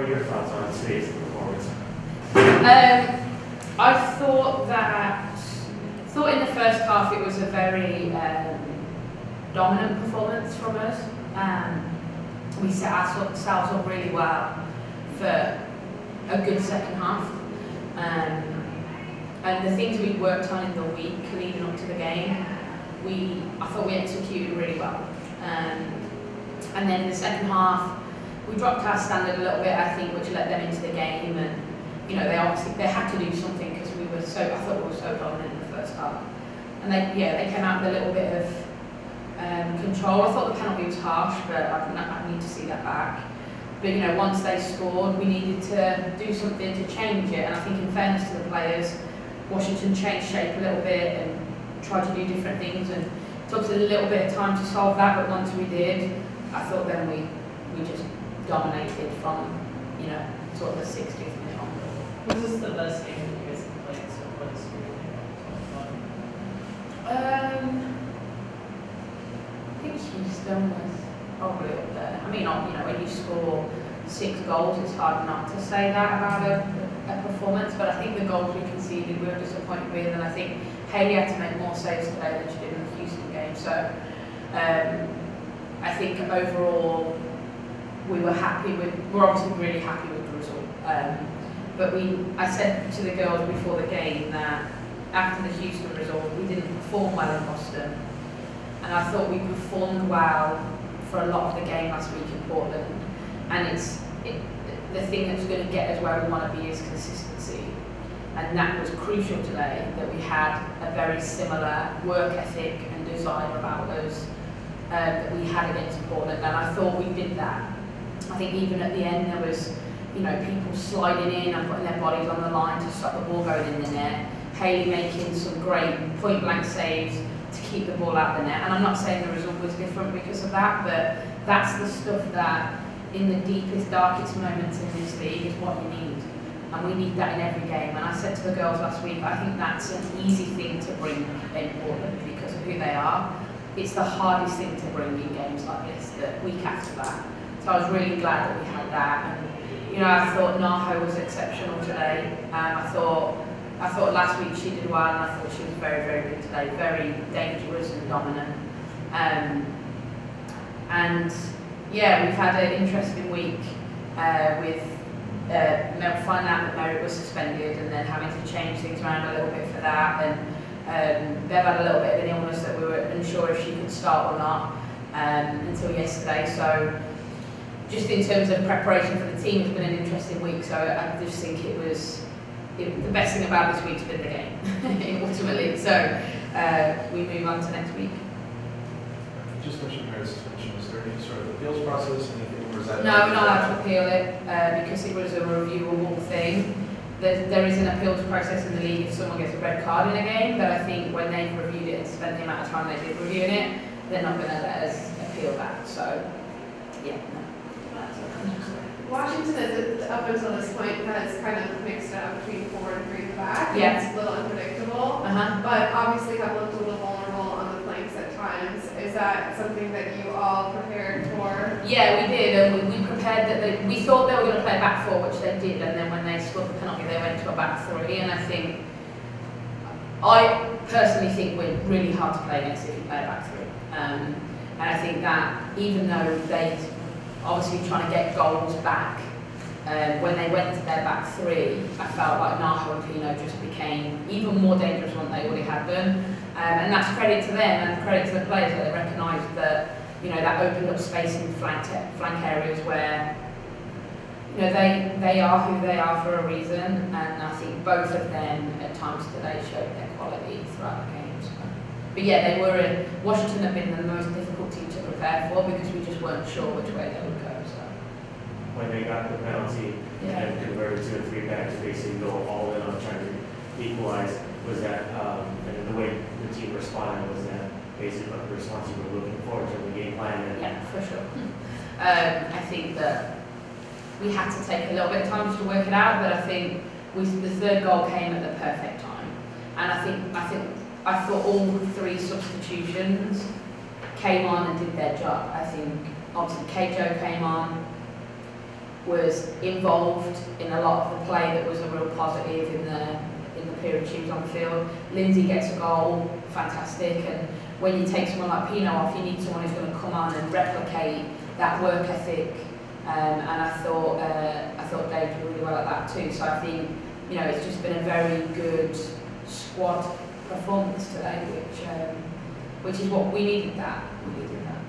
are your thoughts on today's performance? I thought in the first half it was a very dominant performance from us. We set ourselves up really well for a good second half. And the things we worked on in the week leading up to the game, I thought we executed really well. And then in the second half, we dropped our standard a little bit, I think, which let them into the game. And you know, they had to do something because I thought we were so dominant in the first half. And they came out with a little bit of control. I thought the penalty was harsh, but I need to see that back. But you know, once they scored, we needed to do something to change it. And I think, in fairness to the players, Washington changed shape a little bit and tried to do different things. And it took us a little bit of time to solve that. But once we did, I thought then we just dominated from, you know, sort of the 60th minute on. Was this the best game that you guys have played so far this year? I think Houston was probably up there. I mean, you know, when you score 6 goals, it's hard not to say that about a performance. But I think the goals we conceded, we were disappointed with, and I think Hayley had to make more saves today than she did in the Houston game. So I think overall we're obviously really happy with the result. But I said to the girls before the game that after the Houston result, we didn't perform well in Boston. And I thought we performed well for a lot of the game last week in Portland. And the thing that's going to get us where we want to be is consistency. And that was crucial today, that we had a very similar work ethic and desire about us that we had against Portland. And I thought we did that. I think even at the end there was, you know, people sliding in and putting their bodies on the line to stop the ball going in the net. Hayley making some great point-blank saves to keep the ball out the net. And I'm not saying the result was different because of that, but that's the stuff that in the deepest, darkest moments in this league is what you need. And we need that in every game. And I said to the girls last week, I think that's an easy thing to bring in Portland because of who they are. It's the hardest thing to bring in games like this, the week after that. So I was really glad that we had that. And you know, I thought Naho was exceptional today. I thought last week she did well, and I thought she was very, very good today. Very dangerous and dominant. And yeah, we've had an interesting week with finding out that Merritt was suspended and then having to change things around a little bit for that. And Bev had a little bit of an illness that we were unsure if she could start or not until yesterday. So just in terms of preparation for the team, it's been an interesting week. So I just think the best thing about this week's been the game, ultimately. So we move on to next week. Just mentioned Merritt's suspension. Was there any sort of appeals process? Anything, or is that? No, we're not allowed to appeal it because it was a reviewable thing. There is an appeals process in the league if someone gets a red card in a game, but I think when they've reviewed it and spent the amount of time they did reviewing it, they're not going to let us appeal that. So, yeah. No. Washington, up until this point, has kind of mixed it up between 4 and 3 at the back. Yeah. It's a little unpredictable, but obviously have looked a little vulnerable on the flanks at times. Is that something that you all prepared for? Yeah, we did, and we prepared that. We thought they were going to play a back 4, which they did, and then when they scored the penalty, they went to a back 3. And I personally think we're really hard to play against if you play a back 3. And I think that even though they obviously trying to get goals back, when they went to their back 3, I felt like Naho and Pino just became even more dangerous than they already had done. And that's credit to them and credit to the players that they recognised that, you know, that opened up space in flank areas where, you know, they are who they are for a reason. And I think both of them at times today showed their quality throughout the games. But yeah, Washington have been the most difficult team to prepare for because we just weren't sure which way they would go. So when they got the penalty and converted to a 3-back to basically go all in on trying to equalize, was that and the way the team responded, was that basically the response you were looking for in terms of game plan? Yeah, for sure. I think that we had to take a little bit of time just to work it out, but I think the third goal came at the perfect time, and I thought all 3 substitutions came on and did their job. I think obviously Kjo came on, was involved in a lot of the play that was a real positive in the period she was on the field. Lindsay gets a goal, fantastic, and when you take someone like Pino off, you need someone who's going to come on and replicate that work ethic. And I thought Dave did really well at that too. So I think, you know, it's just been a very good squad performance today, which is what we needed. We needed that.